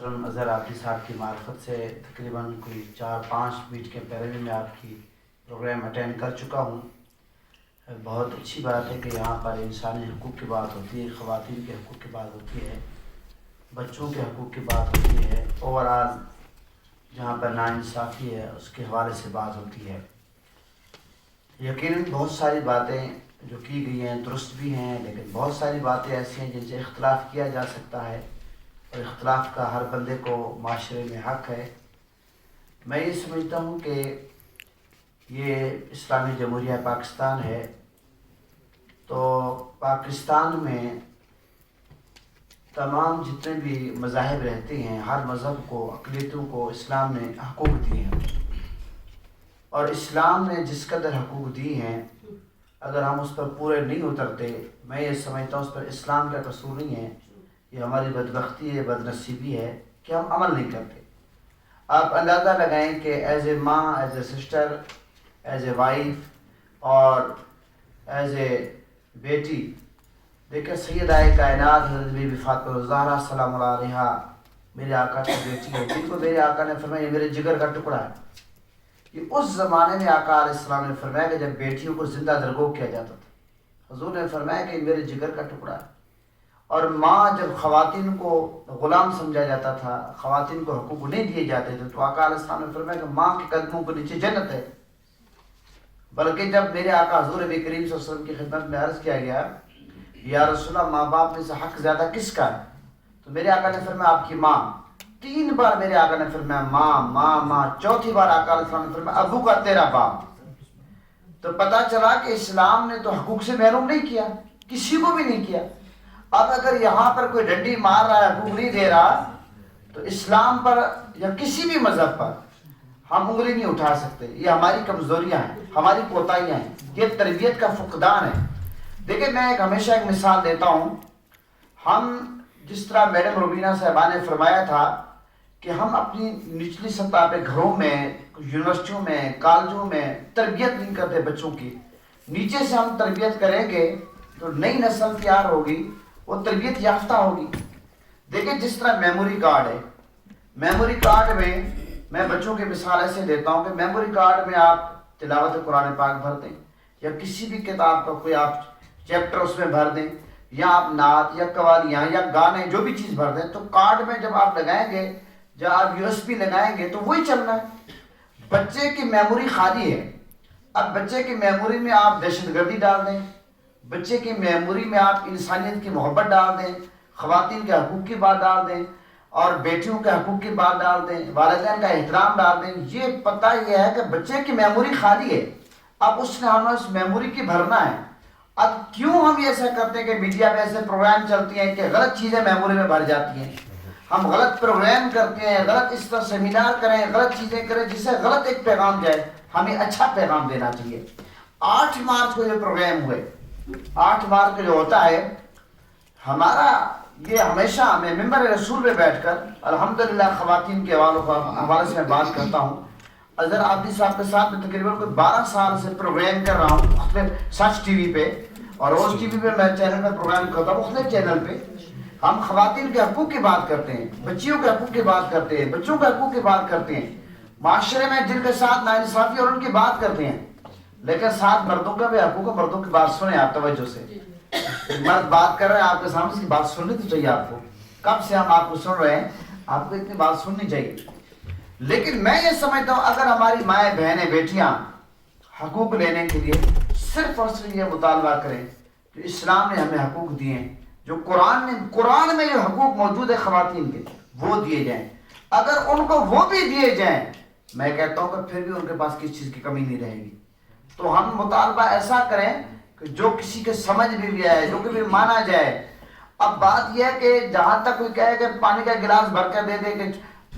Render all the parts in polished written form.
محترم اظہر عابدی صاحب کی معرفت سے تقریباً کوئی 4-5 میٹ کے پہلے بھی میں آپ کی پروگرام اٹینڈ کر چکا ہوں۔ بہت اچھی بات ہے کہ یہاں پر انسانی حقوق کی بات ہوتی ہے، خواتین کے حقوق کی بات ہوتی ہے، بچوں کے حقوق کی بات ہوتی ہے، اوورآل جہاں پر ناانصافی ہے اس کے حوالے سے بات ہوتی ہے۔ یقیناً بہت ساری باتیں جو کی گئی ہیں درست بھی ہیں، لیکن بہت ساری باتیں ایسی ہیں جن سے اختلاف کیا جا سکتا ہے، اور اختلاف کا ہر بندے کو معاشرے میں حق ہے۔ میں یہ سمجھتا ہوں کہ یہ اسلامی جمہوریہ پاکستان ہے، تو پاکستان میں تمام جتنے بھی مذاہب رہتے ہیں، ہر مذہب کو، اقلیتوں کو اسلام نے حقوق دیے ہیں، اور اسلام نے جس قدر حقوق دی ہیں اگر ہم اس پر پورے نہیں اترتے، میں یہ سمجھتا ہوں اس پر اسلام کا قصور نہیں ہے، یہ ہماری بدبختی ہے، بدنصیبی ہے کہ ہم عمل نہیں کرتے۔ آپ اندازہ لگائیں کہ ایز اے ماں، as a sister, as a wife اور ایز اے بیٹی، دیکھیں سیدہ کائنات حضرت بی بی فاطمہ الزہرا سلام اللہ علیہا میرے آقا کی بیٹی ہے، جن کو میرے آقا نے فرمایا یہ میرے جگر کا ٹکڑا ہے۔ یہ اس زمانے میں آقا علیہ السلام نے فرمایا کہ جب بیٹیوں کو زندہ درگو کیا جاتا تھا، حضور نے فرمایا کہ میرے جگر کا ٹکڑا ہے۔ اور ماں جب خواتین کو غلام سمجھا جاتا تھا، خواتین کو حقوق نہیں دیے جاتے تھے، تو آقا علیہ السلام نے فرمایا کہ ماں کے قدموں کے نیچے جنت ہے۔ بلکہ جب میرے آقا حضور نبی کریم صلی اللہ علیہ وسلم کی خدمت میں عرض کیا گیا یا رسول اللہ ماں باپ میں سے حق زیادہ کس کا ہے، تو میرے آقا نے فرمایا آپ کی ماں۔ 3 بار میرے آقا نے فرمایا ماں ماں ماں، چوتھی بار آقا علیہ السلام نے فرمایا ابو کا تیرا باپ۔ تو پتہ چلا کہ اسلام نے تو حقوق سے محروم نہیں کیا، کسی کو بھی نہیں کیا۔ اب اگر یہاں پر کوئی ڈنڈی مار رہا ہے، حقوق نہیں دے رہا، تو اسلام پر یا کسی بھی مذہب پر ہم انگلی نہیں اٹھا سکتے۔ یہ ہماری کمزوریاں ہیں، ہماری کوتاہیاں ہیں، یہ تربیت کا فقدان ہے۔ دیکھیں میں ہمیشہ ایک مثال دیتا ہوں، ہم جس طرح میڈم روبینہ صاحبہ نے فرمایا تھا کہ ہم اپنی نچلی سطح پہ گھروں میں، یونیورسٹیوں میں، کالجوں میں تربیت نہیں کرتے بچوں کی، نیچے سے ہم تربیت کریں گے تو نئی نسل تیار ہوگی، وہ تربیت یافتہ ہوگی۔ دیکھیں جس طرح میموری کارڈ ہے، میموری کارڈ میں بچوں کی مثال ایسے دیتا ہوں کہ میموری کارڈ میں آپ تلاوت قرآن پاک بھر دیں، یا کسی بھی کتاب کا کوئی آپ چیپٹر اس میں بھر دیں، یا آپ نعت یا قوالیاں یا گانے جو بھی چیز بھر دیں، تو کارڈ میں جب آپ لگائیں گے، جب آپ یو ایس بی لگائیں گے تو وہی چلنا ہے۔ بچے کی میموری خالی ہے، اب بچے کی میموری میں آپ دہشت گردی ڈال دیں، بچے کی میموری میں آپ انسانیت کی محبت ڈال دیں، خواتین کے حقوق کی بات ڈال دیں، اور بیٹیوں کے حقوق کی بات ڈال دیں، والدین کا احترام ڈال دیں، یہ پتہ یہ ہے کہ بچے کی میموری خالی ہے، اب اس نے ہمیں اس میموری کی بھرنا ہے۔ اب کیوں ہم یہ ایسا کرتے ہیں کہ میڈیا پہ ایسے پروگرام چلتی ہیں کہ غلط چیزیں میموری میں بھر جاتی ہیں، ہم غلط پروگرام کرتے ہیں، غلط اس طرح سیمینار کریں، غلط چیزیں کریں جس سے غلط ایک پیغام جائے، ہمیں اچھا پیغام دینا چاہیے۔ 8 مارچ کو جو پروگرام ہوئے، 8 مارچ کو جو ہوتا ہے ہمارا، یہ ہمیشہ میں ممبر رسول پہ بیٹھ کر الحمدللہ خواتین کے حوالے سے میں بات کرتا ہوں۔ اظہر عابدی صاحب کے ساتھ میں تقریباً کوئی 12 سال سے پروگرام کر رہا ہوں مختلف سچ ٹی وی پہ، اور روز ٹی وی پہ میں چینل میں پروگرام کرتا ہوں، مختلف چینل پہ ہم خواتین کے حقوق کی بات کرتے ہیں، بچیوں کے حقوق کی بات کرتے ہیں، بچوں کے حقوق کی بات کرتے ہیں، معاشرے میں جن کے ساتھ ناانصافی اور ان کی بات کرتے ہیں، لیکن ساتھ مردوں کا بھی حقوق ہے۔ مردوں کی بات سنیں آپ توجہ سے، مرد بات کر رہے ہیں آپ کے سامنے، اس کی بات سننی تو چاہیے آپ کو، کب سے ہم آپ کو سن رہے ہیں، آپ کو اتنی بات سننی چاہیے۔ لیکن میں یہ سمجھتا ہوں اگر ہماری مائیں بہنیں بیٹیاں حقوق لینے کے لیے صرف اور صرف یہ مطالبہ کریں کہ اسلام نے ہمیں حقوق دیے ہیں، جو قرآن میں جو حقوق موجود ہے خواتین کے، وہ دیے جائیں، اگر ان کو وہ بھی دیے جائیں، میں کہتا ہوں کہ پھر بھی ان کے پاس کسی چیز کی کمی نہیں رہے گی۔ تو ہم مطالبہ ایسا کریں کہ جو کسی کے سمجھ بھی لیا ہے، جو کہ بھی مانا جائے۔ اب بات یہ ہے کہ جہاں تک کوئی کہے کہ پانی کا گلاس بھر کر دے دے کہ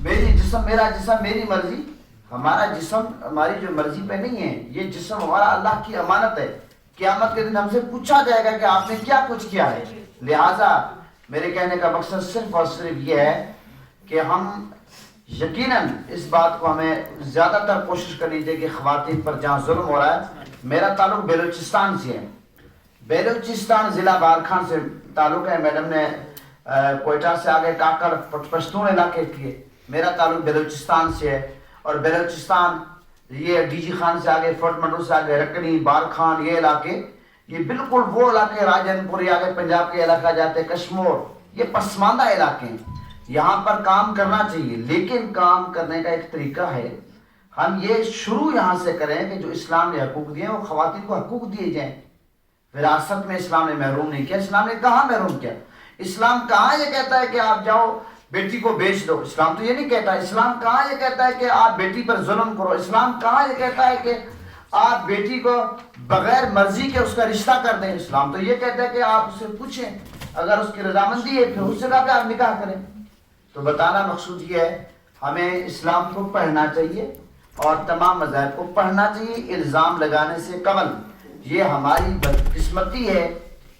میری جسم میرا جسم میری مرضی، ہمارا جسم ہماری جو مرضی پہ نہیں ہے، یہ جسم ہمارا اللہ کی امانت ہے، قیامت کے دن ہم سے پوچھا جائے گا کہ آپ نے کیا کچھ کیا ہے۔ لہٰذا میرے کہنے کا مقصد صرف اور صرف یہ ہے کہ ہم یقیناً اس بات کو ہمیں زیادہ تر کوشش کرنی چاہیے کہ خواتین پر جہاں ظلم ہو رہا ہے، میرا تعلق بیلوچستان سے ہے، بیلوچستان ضلع بارکھان سے تعلق ہے، میڈم نے کوئٹہ سے آگے کاکڑ پشتون علاقے کی ہے. میرا تعلق بلوچستان سے ہے، اور بلوچستان یہ ڈی جی خان سے آگے، فورٹ منڈو سے آگے رکنی، بار خان، یہ علاقے، یہ بالکل وہ علاقے راجن پور، یہ آگے پنجاب کے علاقہ جاتے ہیں، کشمور، یہ پسماندہ علاقے ہیں. یہاں پر کام کرنا چاہیے، لیکن کام کرنے کا ایک طریقہ ہے. ہم یہ شروع یہاں سے کریں کہ جو اسلام نے حقوق دیے ہیں وہ خواتین کو حقوق دیے جائیں. وراثت میں اسلام نے محروم نہیں کیا. اسلام نے کہاں محروم کیا؟ اسلام کہاں یہ کہتا ہے کہ آپ جاؤ بیٹی کو بیچ دو؟ اسلام تو یہ نہیں کہتا. اسلام کہاں یہ کہتا ہے کہ آپ بیٹی پر ظلم کرو؟ اسلام کہاں یہ کہتا ہے کہ آپ بیٹی کو بغیر مرضی کے اس کا رشتہ کر دیں؟ اسلام تو یہ کہتا ہے کہ آپ اسے پوچھیں، اگر اس کی رضامندی ہے پھر اس جگہ پہ آپ نکاح کریں. تو بتانا مقصود یہ ہے ہمیں اسلام کو پڑھنا چاہیے اور تمام مذاہب کو پڑھنا چاہیے. الزام لگانے سے قبل یہ ہماری بدقسمتی ہے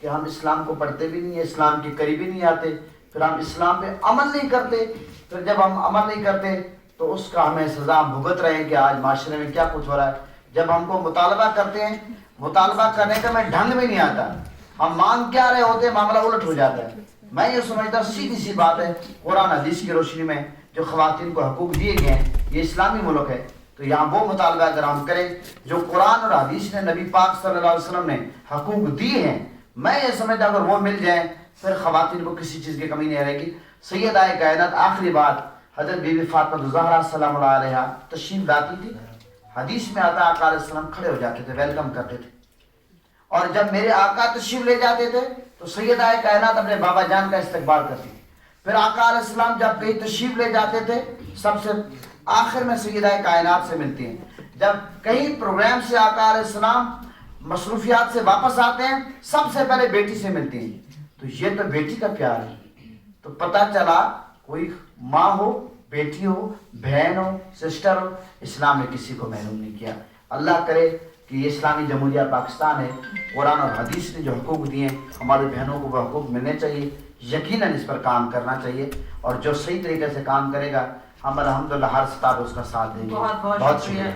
کہ ہم اسلام کو پڑھتے بھی نہیں ہیں، اسلام کے قریب ہی نہیں آتے، پھر ہم اسلام پہ عمل نہیں کرتے. پھر جب ہم عمل نہیں کرتے تو اس کا ہمیں سزا بھگت رہے ہیں کہ آج معاشرے میں کیا کچھ ہو رہا ہے. جب ہم کو مطالبہ کرتے ہیں، مطالبہ کرنے کا ہمیں ڈھنگ بھی نہیں آتا، ہم مانگ کیا رہے ہوتے ہیں، معاملہ الٹ ہو جاتا ہے. میں یہ سمجھتا ہوں سیدھی سی بات ہے، قرآن حدیث کی روشنی میں جو خواتین کو حقوق دیے گئے ہیں، یہ اسلامی ملک ہے، تو یہاں وہ مطالبہ اگر ہم کریں جو قرآن اور حدیث نے، نبی پاک صلی اللہ علیہ وسلم نے حقوق دیے ہیں، میں یہ سمجھتا ہوں اگر وہ مل جائیں پھر خواتین کو کسی چیز کی کمی نہیں رہے گی. سیدہ کائنات آخری بات حضرت بی بی فاطمہ الزہرا سلام اللہ علیہا تشریف لاتی تھی. حدیث میں آتا آقا علیہ السلام کھڑے ہو جاتے تھے، ویلکم کرتے تھے، اور جب میرے آقا تشریف لے جاتے تھے تو سیدہ کائنات اپنے بابا جان کا استقبال کرتی. پھر آقا علیہ السلام جب کہیں تشریف لے جاتے تھے سب سے آخر میں سیدہ کائنات سے ملتی ہیں. جب کہیں پروگرام سے آقا علیہ السلام مصروفیات سے واپس آتے ہیں سب سے پہلے بیٹی سے ملتی ہیں. تو یہ تو بیٹی کا پیار ہے. تو پتہ چلا کوئی ماں ہو، بیٹی ہو، بہن ہو، سسٹر ہو، اسلام نے کسی کو محروم نہیں کیا. اللہ کرے کہ یہ اسلامی جمہوریہ پاکستان ہے، قرآن اور حدیث نے جو حقوق دیے ہیں ہماری بہنوں کو وہ حقوق ملنے چاہیے. یقیناً اس پر کام کرنا چاہیے، اور جو صحیح طریقے سے کام کرے گا ہم الحمدللہ ہر سطح پہ اس کا ساتھ دیں گے. بہت شکریہ.